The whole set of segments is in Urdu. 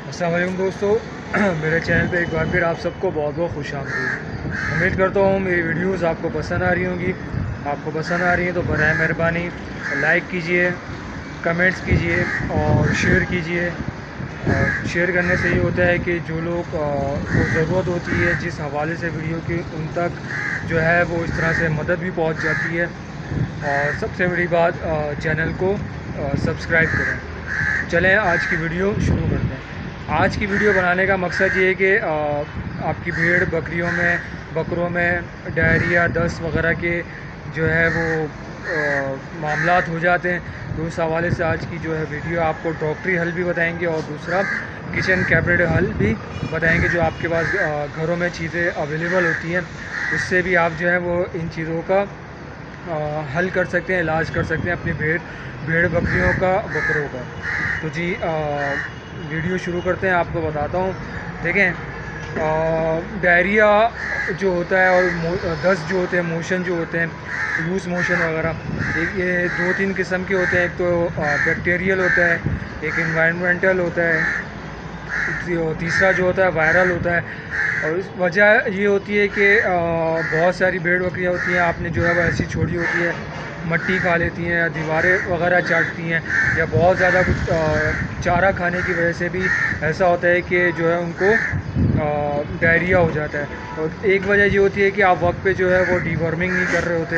السلام علیکم دوستو میرے چینل پہ ایک بار پھر آپ سب کو بہت بہت خوش آمدید۔ امید کرتا ہوں میری ویڈیوز آپ کو پسند آ رہی ہوں گی۔ آپ کو پسند آ رہی ہیں تو برائے مہربانی لائک کیجئے، کمنٹس کیجئے اور شیئر کیجئے۔ شیئر کرنے سے یہ ہوتا ہے کہ جو لوگ کو ضرورت ہوتی ہے جس حوالے سے ویڈیو کی ان تک جو ہے وہ اس طرح سے مدد بھی پہنچ جاتی ہے۔ اور سب سے بڑی بات چینل کو سبسکرائب کریں۔ چلیں آج کی ویڈیو شروع کرتے ہیں۔ آج کی ویڈیو بنانے کا مقصد یہ ہے کہ آپ کی بھیڑ بکروں میں ڈائریا، دست وغیرہ کے جو ہے وہ معاملات ہو جاتے ہیں، تو اس حوالے سے آج کی جو ہے ویڈیو آپ کو ڈاکٹری حل بھی بتائیں گے اور دوسرا کچن کیبنٹ حل بھی بتائیں گے جو آپ کے پاس گھروں میں چیزیں اویلیبل ہوتی ہیں، اس سے بھی آپ جو ہے وہ ان چیزوں کا حل کر سکتے ہیں، علاج کر سکتے ہیں اپنی بھیڑ بکریوں کا بکروں کا۔ تو جی ویڈیو شروع کرتے ہیں۔ آپ کو بتاتا ہوں، دیکھیں ڈائریا جو ہوتا ہے اور دست جو ہوتے ہیں، موشن جو ہوتے ہیں، لوز موشن وغیرہ، یہ دو تین قسم کے ہوتے ہیں۔ ایک تو بیکٹیریل ہوتا ہے، ایک انوائرمنٹل ہوتا ہے، تیسرا جو ہوتا ہے وائرل ہوتا ہے۔ اور اس وجہ یہ ہوتی ہے کہ بہت ساری بھیڑ بکریاں ہوتی ہیں، آپ نے جو ہے وہ ایسی چھوڑی ہوتی ہے، مٹی کھا لیتی ہیں یا دیواریں وغیرہ چاٹتی ہیں یا بہت زیادہ کچھ چارہ کھانے کی وجہ سے بھی ایسا ہوتا ہے کہ جو ہے ان کو ڈائریا ہو جاتا ہے۔ اور ایک وجہ یہ ہوتی ہے کہ آپ وقت پہ جو ہے وہ ڈی ورمنگ نہیں کر رہے ہوتے،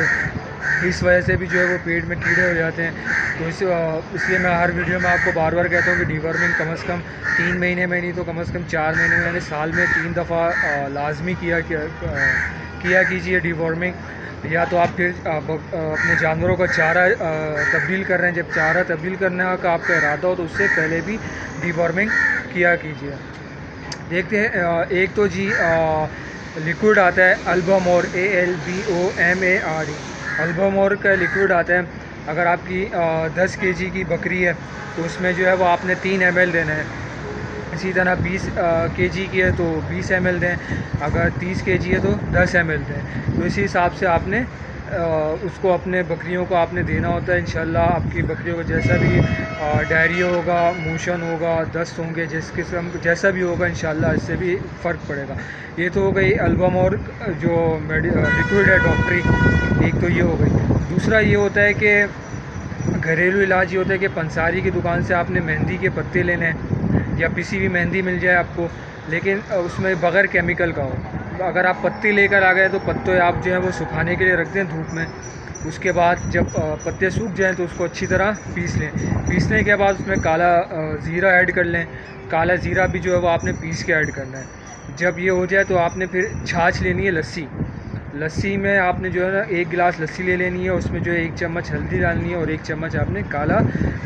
اس وجہ سے بھی جو ہے وہ پیٹ میں کیڑے ہو جاتے ہیں۔ تو اس لیے میں ہر ویڈیو میں آپ کو بار بار کہتا ہوں کہ ڈی ورمنگ کم از کم 3 مہینے میں نہیں تو کم از کم 4 مہینے میں، یعنی سال میں 3 دفعہ لازمی کیا کیجیے ڈی ورمنگ۔ یا تو آپ پھر اپنے جانوروں کا چارہ تبدیل کر رہے ہیں، جب چارہ تبدیل کرنے کا آپ کا ارادہ ہو تو اس سے پہلے بھی ڈی ورمنگ کیا کیجیے۔ دیکھتے ہیں ایک تو جی لیکوڈ آتا ہے البامور، ALBOMARE، البامور کا لیکوڈ آتا ہے۔ اگر آپ کی 10 kg کی بکری ہے تو اس میں جو ہے وہ آپ نے 3 ml دینا ہے۔ اسی طرح 20 kg کی ہے تو 20 ml دیں، اگر 30 kg ہے تو 10 ml دیں۔ تو اسی حساب سے آپ نے اس کو اپنے بکریوں کو آپ نے دینا ہوتا ہے۔ انشاءاللہ آپ کی بکریوں کو جیسا بھی ڈائریا ہوگا، موشن ہوگا، دست ہوں گے، جیسا بھی ہوگا انشاءاللہ اس سے بھی فرق پڑے گا۔ یہ تو ہو گئی البامور جو لیکوڈ ہے ڈاکٹری، ایک تو یہ ہو گئی۔ دوسرا یہ ہوتا ہے کہ گھریلو علاج یہ ہوتا ہے کہ پنساری کی دکان سے آپ نے مہندی کے پتے لینے ہیں، یا پسی ہوئی مہندی مل جائے آپ کو، لیکن اس میں بغیر کیمیکل کا ہو۔ اگر آپ پتے لے کر آ گئے تو پتے آپ جو ہے وہ سکھانے کے لیے رکھ دیں دھوپ میں۔ اس کے بعد جب پتے سوکھ جائیں تو اس کو اچھی طرح پیس لیں۔ پیسنے کے بعد اس میں کالا زیرہ ایڈ کر لیں۔ کالا زیرہ بھی جو ہے وہ آپ نے پیس کے ایڈ کرنا ہے۔ جب یہ ہو جائے تو آپ نے پھر چھاچھ لینی ہے، لسی میں آپ نے جو ہے نا 1 گلاس لسی لے لینی ہے، اس میں جو ہے 1 چمچ ہلدی ڈالنی ہے اور 1 چمچ آپ نے کالا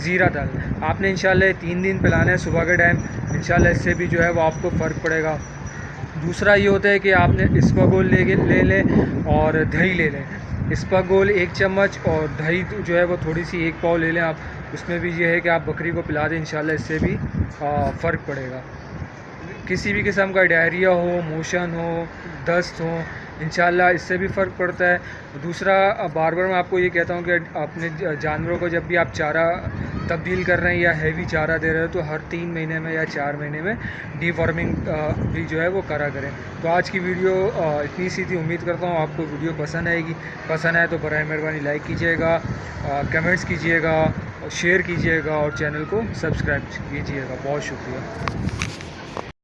زیرہ ڈالنا ہے۔ آپ نے انشاءاللہ 3 دن پلانا ہے صبح کے ٹائم، انشاءاللہ اس سے بھی جو ہے وہ آپ کو فرق پڑے گا۔ دوسرا یہ ہوتا ہے کہ آپ نے اسپاگول لے لیں اور دہی لے لیں۔ اسپاگول 1 چمچ اور دہی جو ہے وہ تھوڑی سی 1 پاؤ لے لیں آپ، اس میں بھی یہ ہے کہ آپ بکری کو پلا دیں، انشاءاللہ اس سے بھی فرق پڑے گا۔ کسی بھی قسم کا ڈائریا ہو، موشن ہو، دست ہو، انشاءاللہ اس سے بھی فرق پڑتا ہے۔ دوسرا بار بار میں آپ کو یہ کہتا ہوں کہ اپنے جانوروں کو جب بھی آپ چارہ تبدیل کر رہے ہیں یا ہیوی چارہ دے رہے ہو تو ہر 3 مہینے میں یا 4 مہینے میں ڈی ورمنگ بھی جو ہے وہ کرا کریں۔ تو آج کی ویڈیو اتنی سی تھی، امید کرتا ہوں آپ کو ویڈیو پسند آئے گی۔ پسند آئے تو برائے مہربانی لائک کیجیے گا، کمنٹس کیجیے گا، شیئر کیجیے گا اور چینل کو سبسکرائب کیجیے گا۔ بہت شکریہ۔